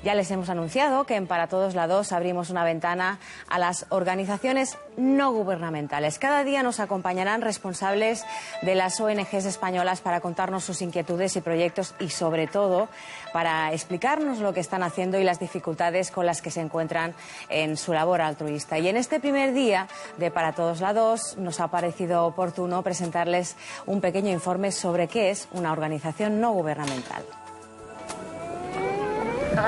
Ya les hemos anunciado que en Para Todos la 2 abrimos una ventana a las organizaciones no gubernamentales. Cada día nos acompañarán responsables de las ONGs españolas para contarnos sus inquietudes y proyectos y, sobre todo, para explicarnos lo que están haciendo y las dificultades con las que se encuentran en su labor altruista. Y en este primer día de Para Todos la 2 nos ha parecido oportuno presentarles un pequeño informe sobre qué es una organización no gubernamental.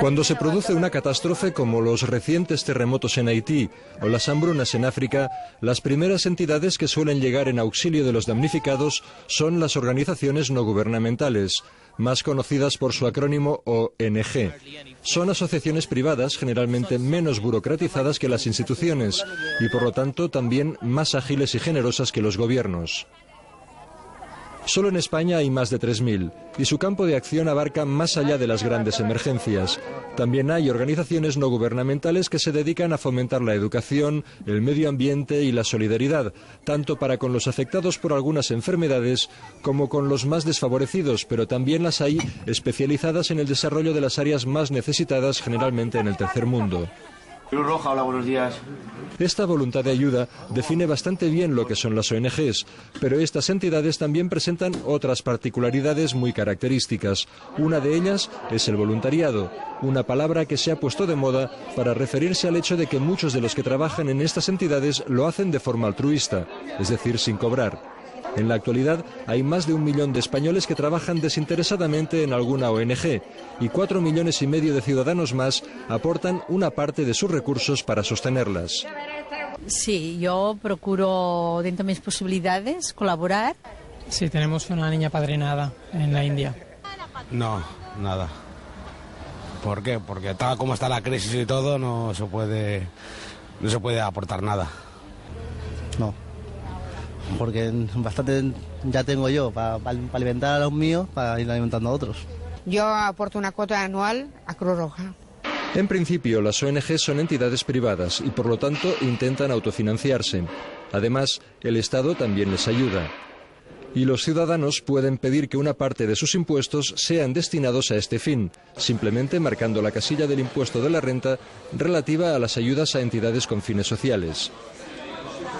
Cuando se produce una catástrofe como los recientes terremotos en Haití o las hambrunas en África, las primeras entidades que suelen llegar en auxilio de los damnificados son las organizaciones no gubernamentales, más conocidas por su acrónimo ONG. Son asociaciones privadas generalmente menos burocratizadas que las instituciones y por lo tanto también más ágiles y generosas que los gobiernos. Solo en España hay más de 3.000 y su campo de acción abarca más allá de las grandes emergencias. También hay organizaciones no gubernamentales que se dedican a fomentar la educación, el medio ambiente y la solidaridad, tanto para con los afectados por algunas enfermedades como con los más desfavorecidos, pero también las hay especializadas en el desarrollo de las áreas más necesitadas, generalmente en el tercer mundo. Cruz Roja, hola, buenos días. Esta voluntad de ayuda define bastante bien lo que son las ONGs, pero estas entidades también presentan otras particularidades muy características. Una de ellas es el voluntariado, una palabra que se ha puesto de moda para referirse al hecho de que muchos de los que trabajan en estas entidades lo hacen de forma altruista, es decir, sin cobrar. En la actualidad hay más de 1 millón de españoles que trabajan desinteresadamente en alguna ONG y 4,5 millones de ciudadanos más aportan una parte de sus recursos para sostenerlas. Sí, yo procuro dentro de mis posibilidades colaborar. Sí, tenemos una niña padrinada en la India. No, nada. ¿Por qué? Porque tal como está la crisis y todo no se puede aportar nada. No. Porque bastante ya tengo yo para alimentar a los míos, para ir alimentando a otros. Yo aporto una cuota anual a Cruz Roja. En principio, las ONG son entidades privadas y por lo tanto intentan autofinanciarse. Además, el Estado también les ayuda. Y los ciudadanos pueden pedir que una parte de sus impuestos sean destinados a este fin, simplemente marcando la casilla del impuesto de la renta relativa a las ayudas a entidades con fines sociales.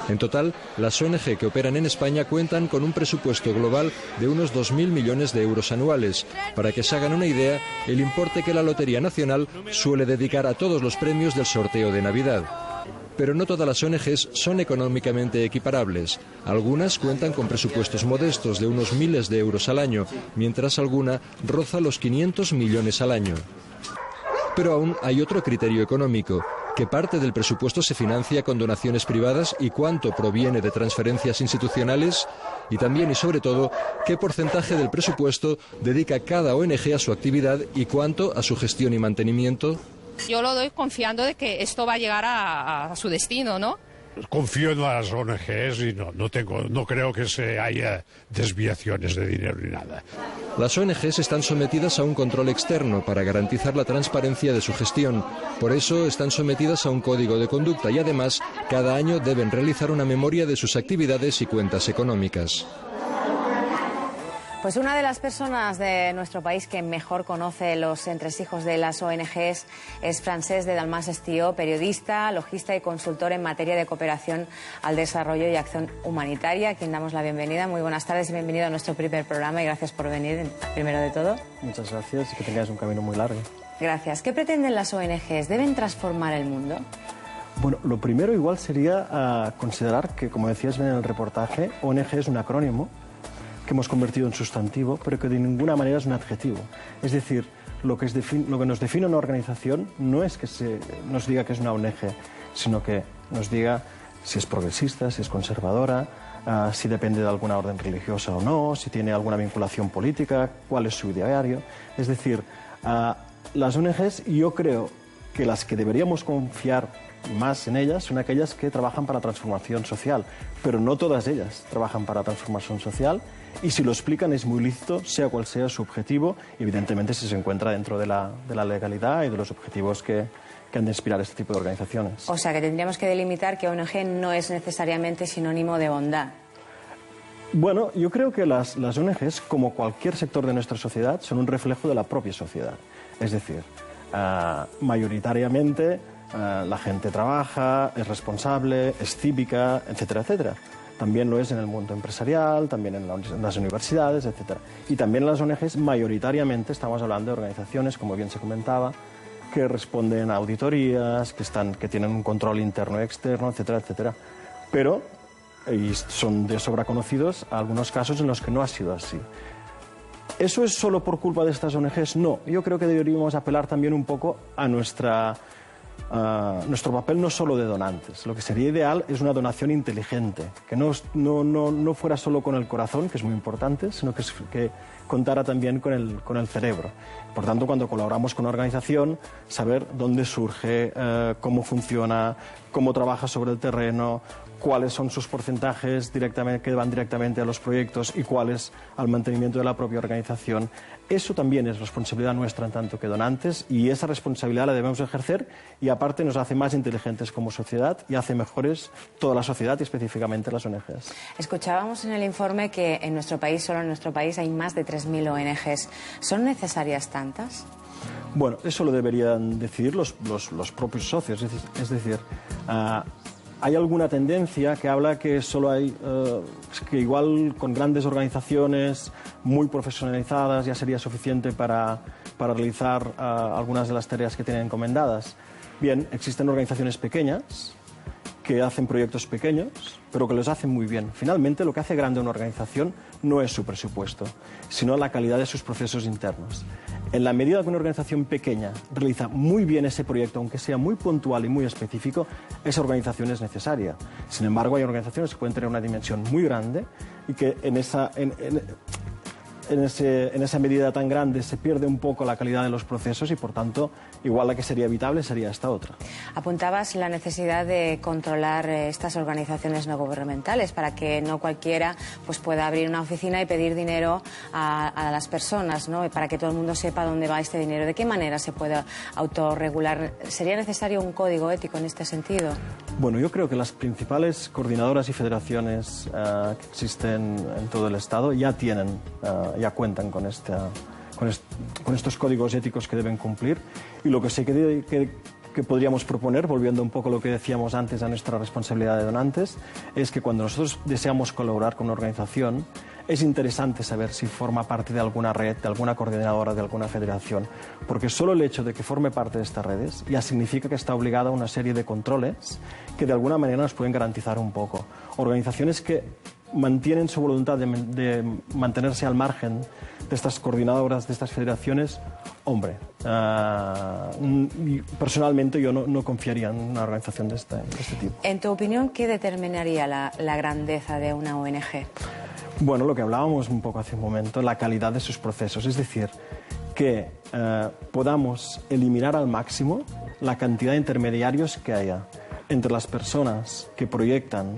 En total, las ONG que operan en España cuentan con un presupuesto global de unos 2.000 millones de euros anuales. Para que se hagan una idea, el importe que la Lotería Nacional suele dedicar a todos los premios del sorteo de Navidad. Pero no todas las ONGs son económicamente equiparables. Algunas cuentan con presupuestos modestos de unos miles de euros al año, mientras alguna roza los 500 millones al año. Pero aún hay otro criterio económico. ¿Qué parte del presupuesto se financia con donaciones privadas y cuánto proviene de transferencias institucionales? Y también y sobre todo, ¿qué porcentaje del presupuesto dedica cada ONG a su actividad y cuánto a su gestión y mantenimiento? Yo lo doy confiando de que esto va a llegar a su destino, ¿no? Confío en las ONGs y no creo que haya desviaciones de dinero ni nada. Las ONGs están sometidas a un control externo para garantizar la transparencia de su gestión. Por eso están sometidas a un código de conducta y además cada año deben realizar una memoria de sus actividades y cuentas económicas. Pues una de las personas de nuestro país que mejor conoce los entresijos de las ONGs es Francesc de Dalmas Estió, periodista, logista y consultor en materia de cooperación al desarrollo y acción humanitaria, a quien damos la bienvenida. Muy buenas tardes y bienvenido a nuestro primer programa y gracias por venir, primero de todo. Muchas gracias y que tengáis un camino muy largo. Gracias. ¿Qué pretenden las ONGs? ¿Deben transformar el mundo? Bueno, lo primero igual sería considerar que, como decías bien en el reportaje, ONG es un acrónimo que hemos convertido en sustantivo, pero que de ninguna manera es un adjetivo. Es decir, lo que nos define una organización no es que nos diga que es una ONG, sino que nos diga si es progresista, si es conservadora, si depende de alguna orden religiosa o no, si tiene alguna vinculación política, cuál es su ideario. Es decir, las ONGs, yo creo que las que deberíamos confiar más en ellas son aquellas que trabajan para transformación social, pero no todas ellas trabajan para transformación social. Y si lo explican es muy lícito, sea cual sea su objetivo, evidentemente si se encuentra dentro de la legalidad y de los objetivos que han de inspirar este tipo de organizaciones. O sea que tendríamos que delimitar que ONG no es necesariamente sinónimo de bondad. Bueno, yo creo que las ONGs, como cualquier sector de nuestra sociedad, son un reflejo de la propia sociedad. Es decir, mayoritariamente la gente trabaja, es responsable, es cívica, etcétera, etcétera. También lo es en el mundo empresarial, también en las universidades, etcétera. Y también en las ONGs, mayoritariamente estamos hablando de organizaciones, como bien se comentaba, que responden a auditorías, que tienen un control interno y externo, etcétera, etcétera. Pero, y son de sobra conocidos, algunos casos en los que no ha sido así. ¿Eso es solo por culpa de estas ONGs? No. Yo creo que deberíamos apelar también un poco a nuestro papel no solo de donantes. Lo que sería ideal es una donación inteligente, que no fuera solo con el corazón, que es muy importante, sino que contara también con el cerebro. Por tanto, cuando colaboramos con una organización, saber dónde surge, cómo funciona, cómo trabaja sobre el terreno, cuáles son sus porcentajes que van directamente a los proyectos y cuáles al mantenimiento de la propia organización. Eso también es responsabilidad nuestra en tanto que donantes, y esa responsabilidad la debemos ejercer, y aparte nos hace más inteligentes como sociedad y hace mejores toda la sociedad y específicamente las ONGs. Escuchábamos en el informe que en nuestro país, solo en nuestro país, hay más de 3.000 ONGs. ¿Son necesarias tantas? Bueno, eso lo deberían decidir los propios socios, es decir, hay alguna tendencia que habla que solo hay, que igual con grandes organizaciones muy profesionalizadas ya sería suficiente para realizar algunas de las tareas que tienen encomendadas. Bien, existen organizaciones pequeñas que hacen proyectos pequeños, pero que los hacen muy bien. Finalmente, lo que hace grande una organización no es su presupuesto, sino la calidad de sus procesos internos. En la medida que una organización pequeña realiza muy bien ese proyecto, aunque sea muy puntual y muy específico, esa organización es necesaria. Sin embargo, hay organizaciones que pueden tener una dimensión muy grande y que en esa medida tan grande se pierde un poco la calidad de los procesos y, por tanto, igual la que sería evitable sería esta otra. Apuntabas la necesidad de controlar estas organizaciones no gubernamentales para que no cualquiera pueda abrir una oficina y pedir dinero a las personas, ¿no? Para que todo el mundo sepa dónde va este dinero. ¿De qué manera se puede autorregular? ¿Sería necesario un código ético en este sentido? Bueno, yo creo que las principales coordinadoras y federaciones que existen en todo el Estado ya cuentan con estos códigos éticos que deben cumplir, y lo que sé que podríamos proponer, volviendo un poco a lo que decíamos antes a nuestra responsabilidad de donantes, es que cuando nosotros deseamos colaborar con una organización, es interesante saber si forma parte de alguna red, de alguna coordinadora, de alguna federación, porque solo el hecho de que forme parte de estas redes ya significa que está obligada a una serie de controles que de alguna manera nos pueden garantizar un poco. Organizaciones que mantienen su voluntad de mantenerse al margen de estas coordinadoras, de estas federaciones, hombre, personalmente yo no confiaría en una organización de este tipo. En tu opinión, ¿qué determinaría la grandeza de una ONG? Bueno, lo que hablábamos un poco hace un momento, la calidad de sus procesos, es decir, que podamos eliminar al máximo la cantidad de intermediarios que haya entre las personas que proyectan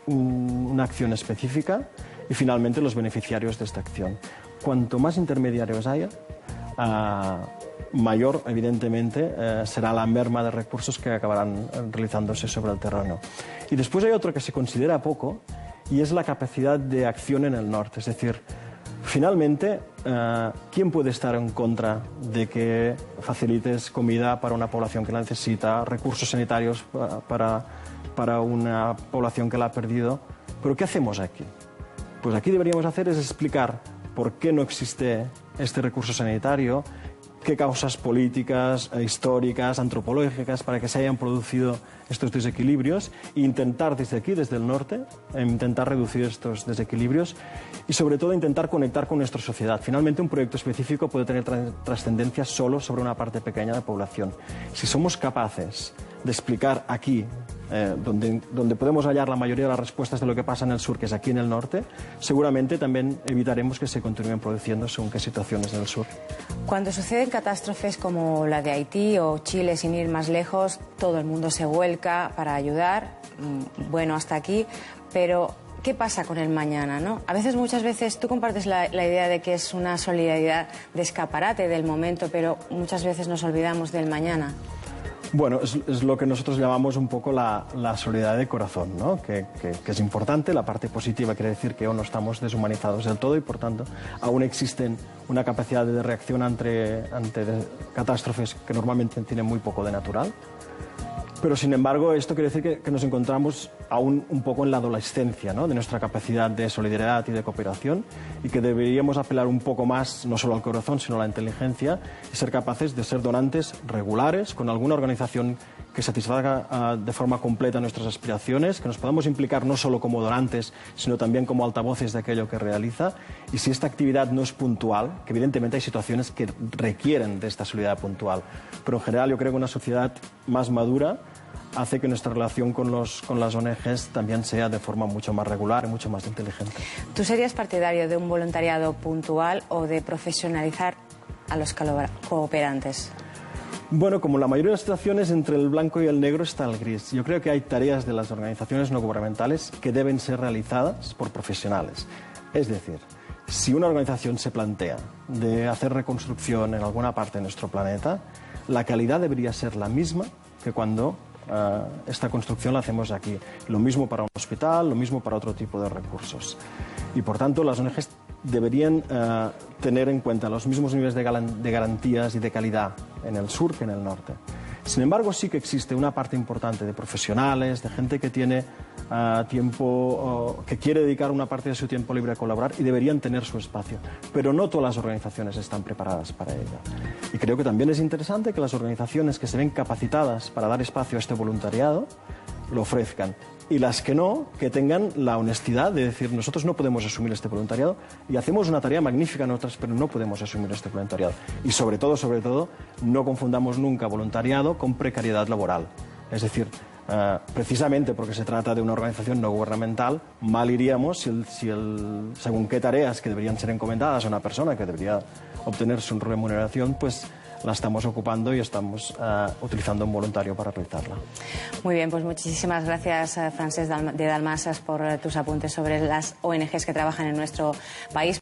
una acción específica y finalmente los beneficiarios de esta acción. Cuanto más intermediarios haya, mayor evidentemente será la merma de recursos que acabarán realizándose sobre el terreno. Y después hay otro que se considera poco, y es la capacidad de acción en el norte. Es decir, finalmente, ¿quién puede estar en contra de que facilites comida para una población que la necesita, recursos sanitarios para una población que la ha perdido? ¿Pero qué hacemos aquí? Pues aquí deberíamos hacer es explicar por qué no existe este recurso sanitario, qué causas políticas, históricas, antropológicas para que se hayan producido estos desequilibrios, e intentar desde aquí, desde el norte, intentar reducir estos desequilibrios y sobre todo intentar conectar con nuestra sociedad. Finalmente, un proyecto específico puede tener trascendencia solo sobre una parte pequeña de la población. Si somos capaces de explicar aquí, donde podemos hallar la mayoría de las respuestas de lo que pasa en el sur, que es aquí en el norte, seguramente también evitaremos que se continúen produciendo según qué situaciones en el sur. Cuando suceden catástrofes como la de Haití o Chile, sin ir más lejos, todo el mundo se vuelca para ayudar. Bueno, hasta aquí, pero ¿qué pasa con el mañana, no? Muchas veces tú compartes la idea de que es una solidaridad de escaparate del momento, pero muchas veces nos olvidamos del mañana. Bueno, es lo que nosotros llamamos un poco la solidaridad de corazón, ¿no? Que es importante. La parte positiva quiere decir que aún no estamos deshumanizados del todo y, por tanto, aún existen una capacidad de reacción ante catástrofes que normalmente tienen muy poco de natural. Pero, sin embargo, esto quiere decir que nos encontramos aún un poco en la adolescencia, ¿no?, de nuestra capacidad de solidaridad y de cooperación, y que deberíamos apelar un poco más, no solo al corazón, sino a la inteligencia, y ser capaces de ser donantes regulares con alguna organización que satisfaga de forma completa nuestras aspiraciones, que nos podamos implicar no solo como donantes, sino también como altavoces de aquello que realiza. Y si esta actividad no es puntual, que evidentemente hay situaciones que requieren de esta solidaridad puntual, pero en general yo creo que una sociedad más madura hace que nuestra relación con las ONGs también sea de forma mucho más regular y mucho más inteligente. ¿Tú serías partidario de un voluntariado puntual o de profesionalizar a los cooperantes? Bueno, como en la mayoría de las situaciones, entre el blanco y el negro está el gris. Yo creo que hay tareas de las organizaciones no gubernamentales que deben ser realizadas por profesionales. Es decir, si una organización se plantea de hacer reconstrucción en alguna parte de nuestro planeta, la calidad debería ser la misma que cuando esta construcción la hacemos aquí. Lo mismo para un hospital, lo mismo para otro tipo de recursos. Y por tanto las ONGs deberían tener en cuenta los mismos niveles de garantías y de calidad en el sur que en el norte. Sin embargo, sí que existe una parte importante de profesionales, de gente que tiene tiempo, que quiere dedicar una parte de su tiempo libre a colaborar y deberían tener su espacio. Pero no todas las organizaciones están preparadas para ello. Y creo que también es interesante que las organizaciones que se ven capacitadas para dar espacio a este voluntariado lo ofrezcan. Y las que no, que tengan la honestidad de decir, nosotros no podemos asumir este voluntariado y hacemos una tarea magnífica en otras, pero no podemos asumir este voluntariado. Y sobre todo, no confundamos nunca voluntariado con precariedad laboral. Es decir, precisamente porque se trata de una organización no gubernamental, mal iríamos si según qué tareas que deberían ser encomendadas a una persona que debería obtener su remuneración, pues la estamos ocupando y estamos utilizando un voluntario para realizarla. Muy bien, pues muchísimas gracias, Francesc de Dalmases, por tus apuntes sobre las ONGs que trabajan en nuestro país.